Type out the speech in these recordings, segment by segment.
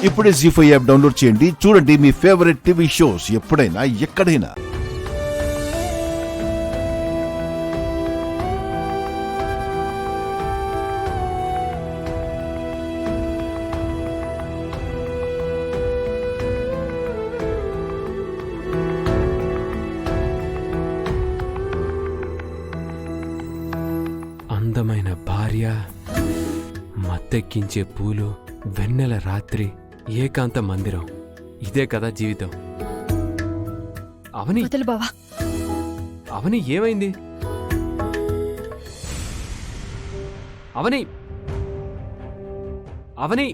ఇప్పుడే జీ5 app download చేయండి. చూడండి మీ ఫేవరెట్ టీవీ షోస్ ఎప్పుడైనా ఎక్కడైనా. అందమైన భార్య, మత్తెక్కించే పూలు, వెన్నెల రాత్రి, ఏకాంత మందిరం. ఇదే కదా జీవితం. అవని వదలు బావా. అవని ఏమైంది? అవని అవని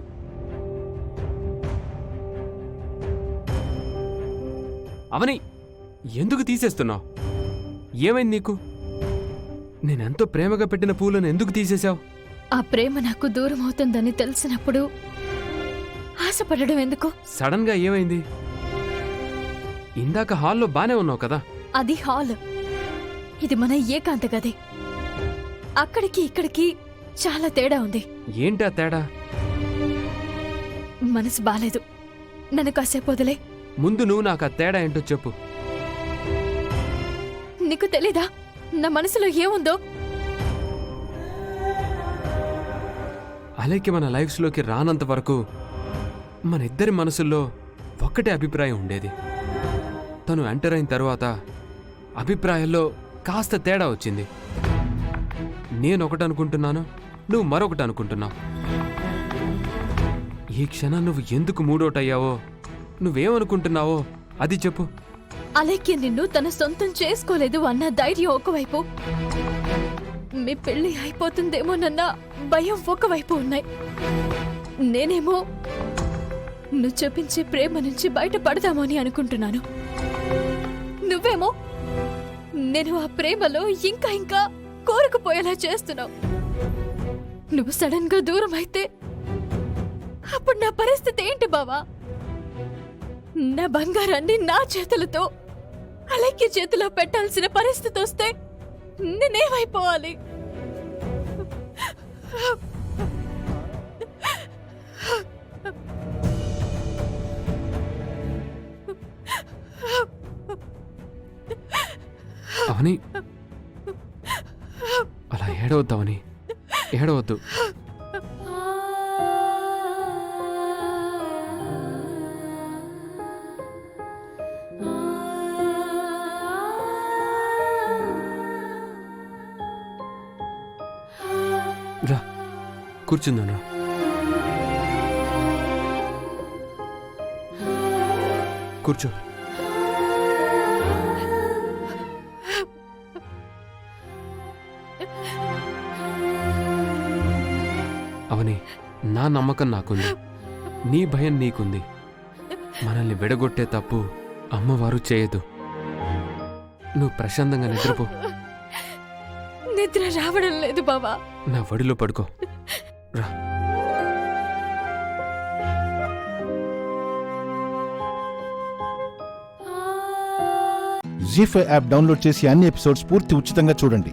అవని ఎందుకు తీసేస్తున్నావు? ఏమైంది నీకు? నేనెంతో ప్రేమగా పెట్టిన పూలను ఎందుకు తీసేశావు? ఆ ప్రేమ నాకు దూరం అవుతుందని తెలిసినప్పుడు ఆశపడడం ఎందుకు? సడన్ గా ఏమైంది? ఇందాక హాల్లో బానే ఉన్నావు కదా? అది హాల్, ఇది మన ఏకాంత గది. అక్కడికి ఇక్కడికి చాలా తేడా ఉంది. ఏంటా తేడా? మనసు బాలేదు, నన్ను కాసేపు వదిలే. ముందు నువ్వు నాకు ఆ తేడా ఏంటో చెప్పు. నీకు తెలీదా నా మనసులో ఏముందో? అలేకి మన లైఫ్స్లోకి రానంత వరకు మన ఇద్దరి మనసుల్లో ఒక్కటే అభిప్రాయం ఉండేది. తను ఎంటర్ అయిన తర్వాత అభిప్రాయాల్లో కాస్త తేడా వచ్చింది. నేనొకటి అనుకుంటున్నాను, నువ్వు మరొకటి అనుకుంటున్నావు. ఈ క్షణం నువ్వు ఎందుకు మూడోటయ్యావో, నువ్వేమనుకుంటున్నావో అది చెప్పు. అలేఖ్య నిన్ను తన సొంతం చేసుకోలేదు అన్న ధైర్యం ఒకవైపు, మీ పెళ్లి అయిపోతుందేమోనన్న భయం ఒకవైపు ఉన్నాయి. నేనేమో నువ్వు చూపించే ప్రేమ నుంచి బయటపడదామో అని అనుకుంటున్నాను. నువ్వేమో నేను ఆ ప్రేమలో ఇంకా ఇంకా కోరుకుపోయేలా చేస్తున్నావు. నువ్వు సడన్ గా దూరం అయితే అప్పుడు నా పరిస్థితి ఏంటి బావా? నా బంగారాన్ని నా చేతులతో అలేఖ్య చేతిలో పెట్టాల్సిన పరిస్థితి వస్తే నేనేమైపోవాలి? అవని అలా ఏడవద్దావని, ఏడవద్దు. రా కూర్చుందా? కూర్చో. అవని, నా నమ్మకం నాకుంది, నీ భయం నీకుంది. మనల్ని విడగొట్టే తప్పు అమ్మవారు చేయదు. నువ్వు ప్రశాంతంగా నిద్రపో. నిద్ర రావడం లేదు బావా. నా వడిలో పడుకో. రా. జీ5 యాప్ డౌన్లోడ్ చేసి అన్ని ఎపిసోడ్స్ పూర్తి ఉచితంగా చూడండి.